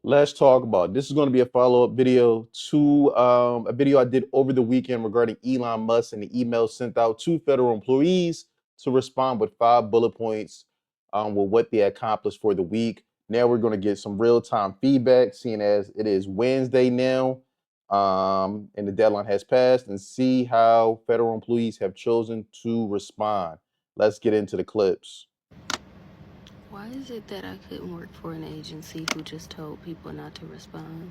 Let's talk about this is going to be a follow-up video to a video I did over the weekend regarding Elon Musk and the email sent out to federal employees to respond with 5 bullet points with what they accomplished for the week. Now we're going to get some real-time feedback, seeing as it is Wednesday now, and the deadline has passed, and see how federal employees have chosen to respond. Let's get into the clips. Why is it that I couldn't work for an agency who just told people not to respond?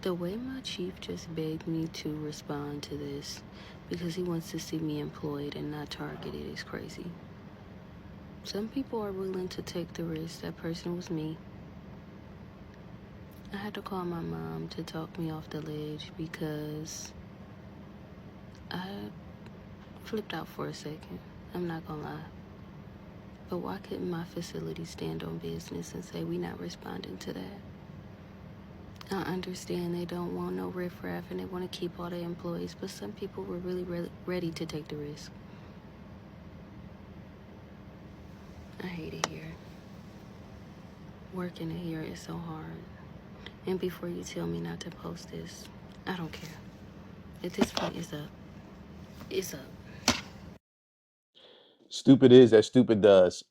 The way my chief just begged me to respond to this because he wants to see me employed and not targeted is crazy. Some people are willing to take the risk. That person was me. I had to call my mom to talk me off the ledge because I flipped out for a second. I'm not gonna lie. But why couldn't my facility stand on business and say we not responding to that? I understand they don't want no riffraff and they want to keep all their employees, but some people were really ready to take the risk. I hate it here. Working here is so hard. And before you tell me not to post this, I don't care. At this point, it's up. It's up. Stupid is as stupid does.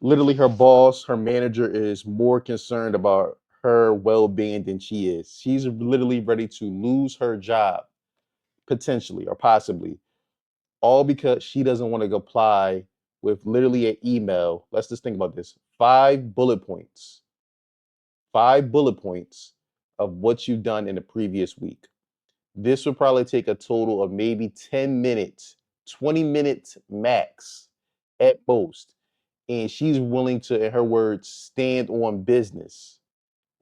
Literally her boss, her manager is more concerned about her well-being than she is. She's literally ready to lose her job potentially or possibly, all because she doesn't want to comply with literally an email. Let's just think about this. 5 bullet points. 5 bullet points of what you've done in the previous week. This would probably take a total of maybe 10 minutes, 20 minutes max at most. And she's willing to, in her words, stand on business.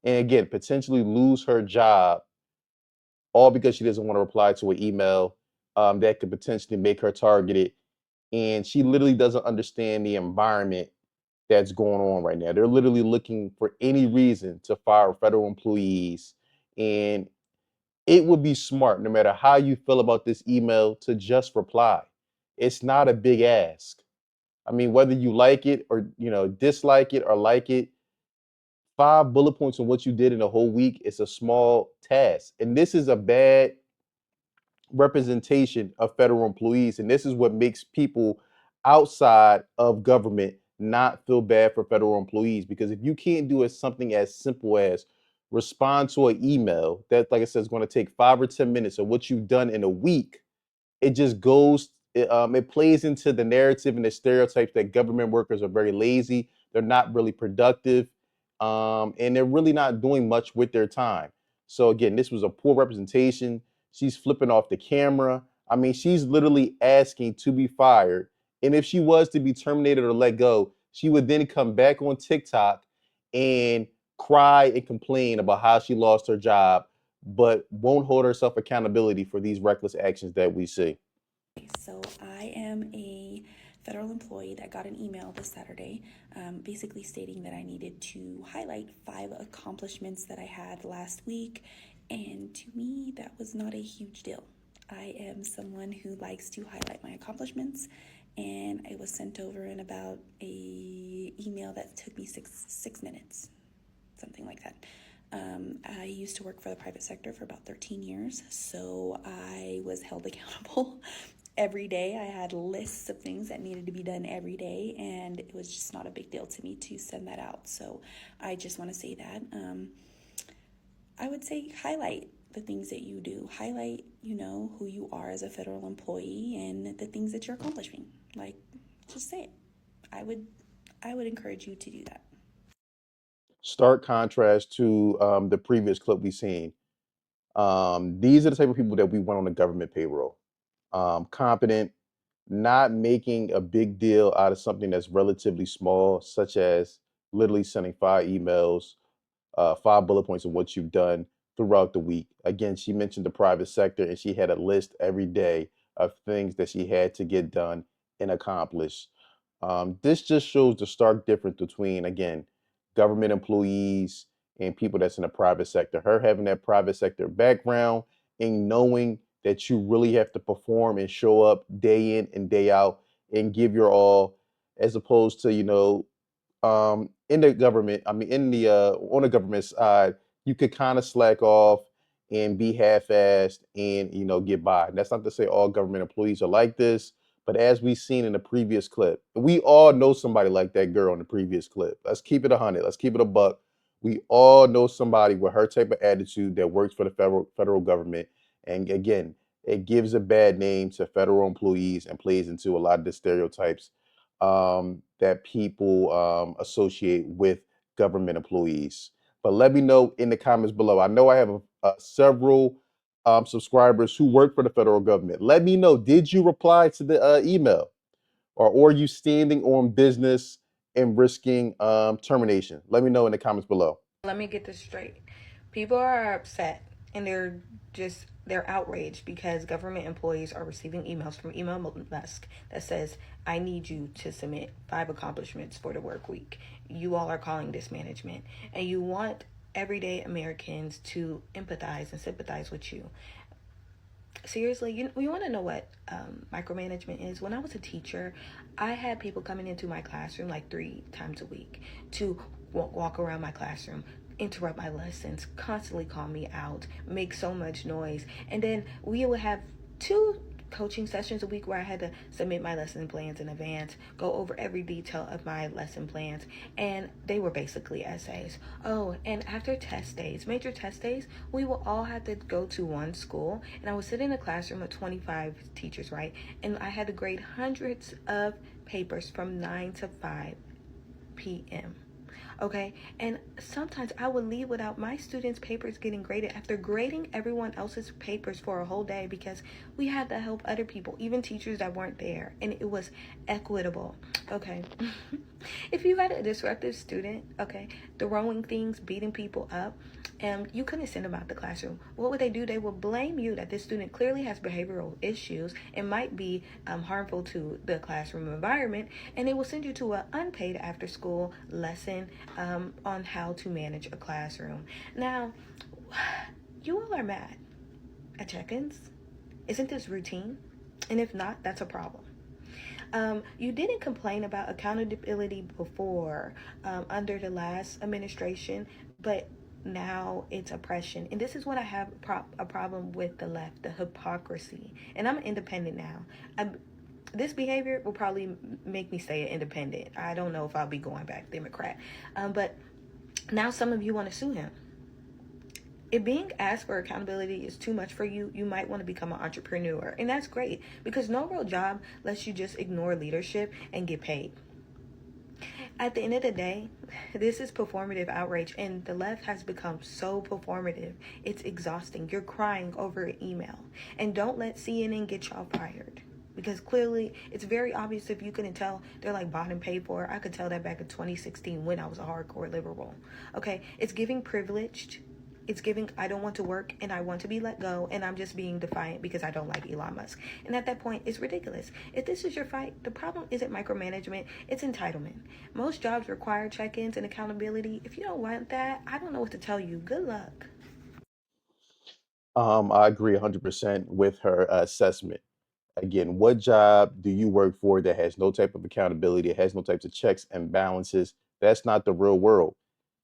And again, potentially lose her job, all because she doesn't want to reply to an email that could potentially make her targeted. And she literally doesn't understand the environment that's going on right now. They're literally looking for any reason to fire federal employees. And it would be smart, no matter how you feel about this email, to just reply. It's not a big ask. I mean, whether you like it or dislike it or like it, 5 bullet points on what you did in a whole week is a small task. And this is a bad representation of federal employees. And this is what makes people outside of government not feel bad for federal employees. Because if you can't do it something as simple as respond to an email that, like I said, is going to take 5 or 10 minutes of what you've done in a week, it just goes it plays into the narrative and the stereotypes that government workers are very lazy, they're not really productive, and they're really not doing much with their time. So again, this was a poor representation. She's flipping off the camera. I mean, she's literally asking to be fired, and if she was to be terminated or let go, she would then come back on TikTok and cry and complain about how she lost her job, but won't hold herself accountability for these reckless actions that we see. So I am a federal employee that got an email this Saturday, basically stating that I needed to highlight 5 accomplishments that I had last week. And to me, that was not a huge deal. I am someone who likes to highlight my accomplishments, and it was sent over in about a email that took me six minutes, something like that. I used to work for the private sector for about 13 years, so I was held accountable every day. I had lists of things that needed to be done every day, and it was just not a big deal to me to send that out. So I just want to say that. I would say highlight the things that you do. Highlight, who you are as a federal employee and the things that you're accomplishing. Like, just say it. I would encourage you to do that. Stark contrast to the previous clip we seen. These are the type of people that we want on the government payroll. Competent, not making a big deal out of something that's relatively small, such as literally sending 5 emails, 5 bullet points of what you've done throughout the week. Again, she mentioned the private sector and she had a list every day of things that she had to get done and accomplish. This just shows the stark difference between, again, government employees and people that's in the private sector. Her having that private sector background and knowing that you really have to perform and show up day in and day out and give your all, as opposed to, in the government, I mean, in the on the government side, you could kind of slack off and be half-assed and get by. And that's not to say all government employees are like this, but as we've seen in the previous clip, we all know somebody like that girl in the previous clip. Let's keep it 100. Let's keep it a buck. We all know somebody with her type of attitude that works for the federal government. And again, it gives a bad name to federal employees and plays into a lot of the stereotypes that people associate with government employees. But let me know in the comments below. I know I have several subscribers who work for the federal government. Let me know, did you reply to the email? Or are you standing on business and risking termination? Let me know in the comments below. Let me get this straight. People are upset and they're outraged because government employees are receiving emails from Elon Musk that says, I need you to submit 5 accomplishments for the work week. You all are calling this management, and you want everyday Americans to empathize and sympathize with you. Seriously, you want to know what micromanagement is? When I was a teacher, I had people coming into my classroom like 3 times a week to walk around my classroom, interrupt my lessons, constantly call me out, make so much noise. And then we would have 2 coaching sessions a week where I had to submit my lesson plans in advance, go over every detail of my lesson plans, and they were basically essays. Oh, and after test days, major test days, we will all have to go to one school, and I would sit in a classroom with 25 teachers, right? And I had to grade hundreds of papers from 9 to 5 p.m. Okay, and sometimes I would leave without my students' papers getting graded after grading everyone else's papers for a whole day because we had to help other people, even teachers that weren't there, and it was equitable. Okay. If you had a disruptive student, okay, throwing things, beating people up, and you couldn't send them out the classroom, what would they do? They would blame you that this student clearly has behavioral issues and might be harmful to the classroom environment, and they will send you to an unpaid after school lesson on how to manage a classroom. Now, you all are mad at check-ins. Isn't this routine? And if not, that's a problem. You didn't complain about accountability before under the last administration, but now it's oppression. And this is what I have a problem with the left, the hypocrisy. And I'm independent now. This behavior will probably make me stay an independent. I don't know if I'll be going back Democrat. But now some of you want to sue him. If being asked for accountability is too much for you, you might want to become an entrepreneur. And that's great because no real job lets you just ignore leadership and get paid. At the end of the day, this is performative outrage, and the left has become so performative. It's exhausting. You're crying over an email. And don't let CNN get y'all fired. Because clearly, it's very obvious if you couldn't tell, they're like bought and paid for. I could tell that back in 2016 when I was a hardcore liberal. Okay, it's giving privileged. It's giving, I don't want to work and I want to be let go and I'm just being defiant because I don't like Elon Musk. And at that point, it's ridiculous. If this is your fight, the problem isn't micromanagement, it's entitlement. Most jobs require check-ins and accountability. If you don't want that, I don't know what to tell you. Good luck. I agree 100% with her assessment. Again, what job do you work for that has no type of accountability, it has no types of checks and balances? That's not the real world.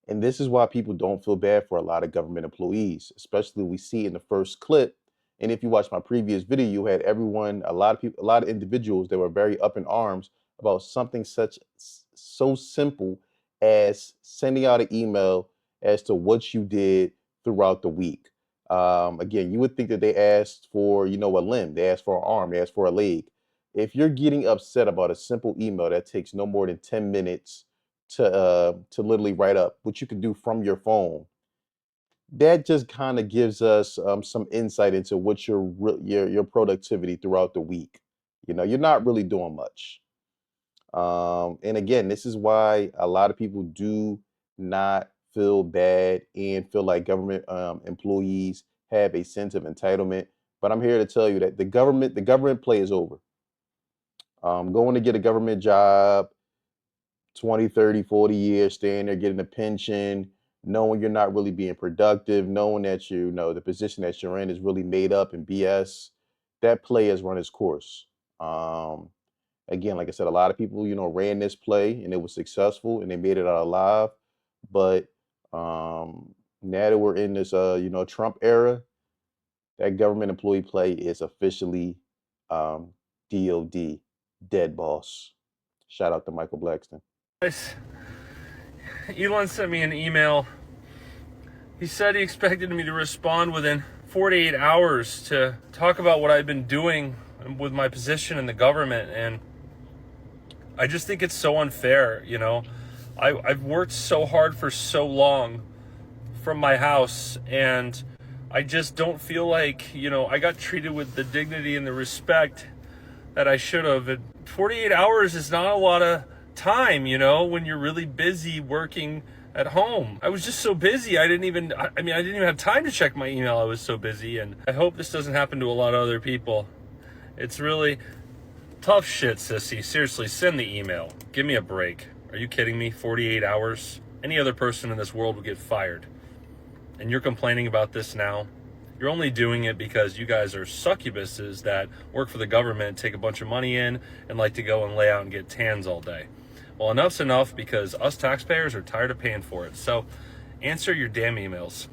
And this is why people don't feel bad for a lot of government employees, especially we see in the first clip. And if you watch my previous video, you had everyone, a lot of people, a lot of individuals that were very up in arms about something so simple as sending out an email as to what you did throughout the week. Again, you would think that they asked for, a limb, they asked for an arm, they asked for a leg. If you're getting upset about a simple email that takes no more than 10 minutes to literally write up, which you can do from your phone, that just kind of gives us some insight into what your productivity throughout the week. You're not really doing much. And again, this is why a lot of people do not feel bad and feel like government employees have a sense of entitlement. But I'm here to tell you that the government play is over. Going to get a government job, 20, 30, 40 years, staying there, getting a pension, knowing you're not really being productive, knowing that the position that you're in is really made up and BS. That play has run its course. Um, Again, like I said, a lot of people, ran this play and it was successful and they made it out alive. But now that we're in this, Trump era, that government employee play is officially um, DOD, dead boss. Shout out to Michael Blackston. Elon sent me an email. He said he expected me to respond within 48 hours to talk about what I've been doing with my position in the government. And I just think it's so unfair, I've worked so hard for so long from my house, and I just don't feel like, I got treated with the dignity and the respect that I should have. And 48 hours is not a lot of time, when you're really busy working at home. I was just so busy. I didn't even have time to check my email. I was so busy, and I hope this doesn't happen to a lot of other people. It's really tough shit, sissy. Seriously, send the email. Give me a break. Are you kidding me? 48 hours? Any other person in this world would get fired. And you're complaining about this now? You're only doing it because you guys are succubuses that work for the government, take a bunch of money in, and like to go and lay out and get tans all day. Well, enough's enough, because us taxpayers are tired of paying for it. So answer your damn emails.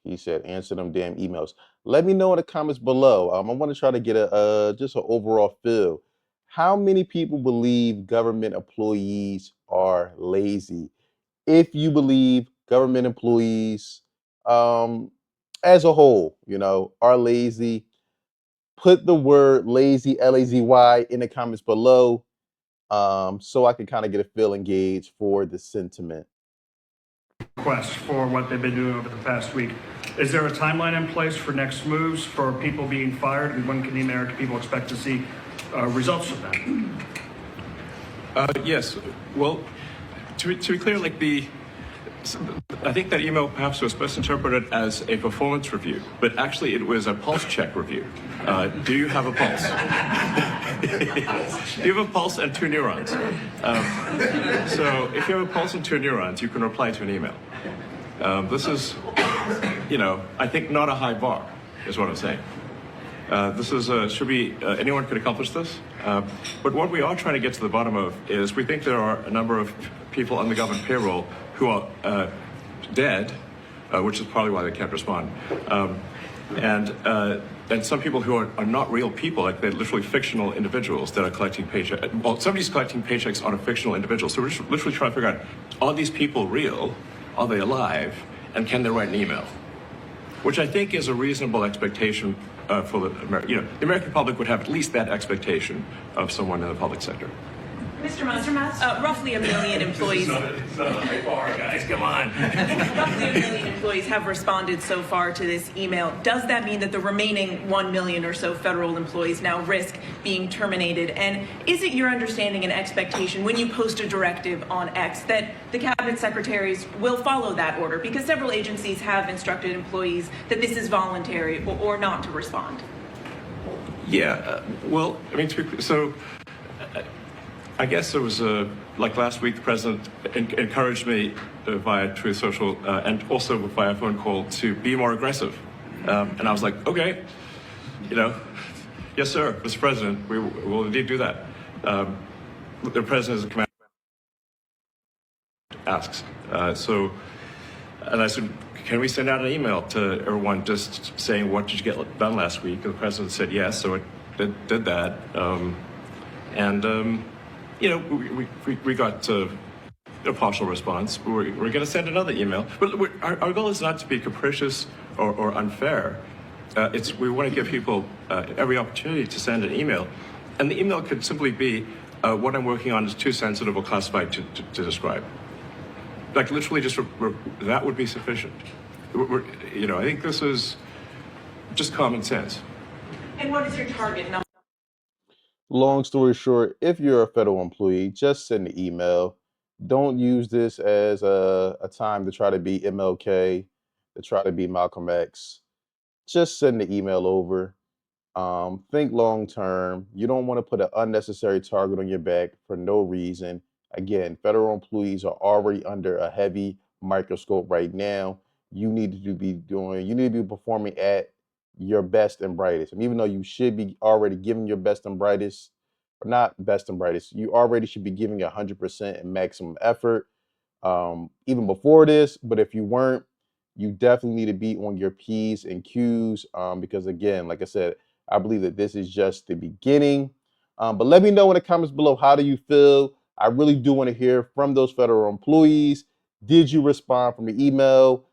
He said, answer them damn emails. Let me know in the comments below. I want to try to get a just an overall feel. How many people believe government employees are lazy? If you believe government employees, as a whole, are lazy, put the word lazy, Lazy, in the comments below, so I can kind of get a feel and gauge for the sentiment. Request for what they've been doing over the past week. Is there a timeline in place for next moves for people being fired, and when can the American people expect to see results of that? Yes. Well, to be clear, I think that email perhaps was best interpreted as a performance review, but actually it was a pulse check review. Do you have a pulse? Do you have a pulse and 2 neurons? So if you have a pulse and 2 neurons, you can reply to an email. This is, I think not a high bar, is what I'm saying. This is, anyone could accomplish this. But what we are trying to get to the bottom of is we think there are a number of people on the government payroll who are dead, which is probably why they can't respond. And some people who are not real people, like they're literally fictional individuals that are collecting paychecks. Well, somebody's collecting paychecks on a fictional individual. So we're just literally trying to figure out, are these people real? Are they alive? And can they write an email? Which I think is a reasonable expectation for the American public would have at least that expectation of someone in the public sector. Mr. Musk, roughly 1 million employees. It's not a high bar, guys, come on. Roughly 1 million employees have responded so far to this email. Does that mean that the remaining 1 million or so federal employees now risk being terminated? And is it your understanding and expectation when you post a directive on X that the cabinet secretaries will follow that order? Because several agencies have instructed employees that this is voluntary or not to respond. Yeah, well, I guess it was like last week, the president encouraged me via Truth Social and also via phone call to be more aggressive. And I was like, okay, yes, sir, Mr. President, we will indeed do that. The president is a commander asks. And I said, can we send out an email to everyone just saying, what did you get done last week? And the president said yes, so it did that. We got a partial response. We're going to send another email. But our goal is not to be capricious or unfair. We want to give people every opportunity to send an email. And the email could simply be, what I'm working on is too sensitive or classified to describe. Like literally just, that would be sufficient. I think this is just common sense. And what is your target number? Long story short, if you're a federal employee, just send the email. Don't use this as a time to try to be MLK, to try to be Malcolm X. Just send the email over. Think long term. You don't want to put an unnecessary target on your back for no reason. Again, federal employees are already under a heavy microscope right now. You need to be performing at your best and brightest. And even though you should be already giving your best and brightest, or not best and brightest, you already should be giving 100% and maximum effort even before this. But if you weren't, you definitely need to be on your P's and Q's because, again, like I said, I believe that this is just the beginning. But let me know in the comments below, how do you feel? I really do want to hear from those federal employees. Did you respond from the email?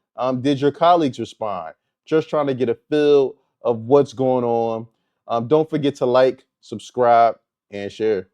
Did your colleagues respond? Just trying to get a feel of what's going on. Don't forget to like, subscribe, and share.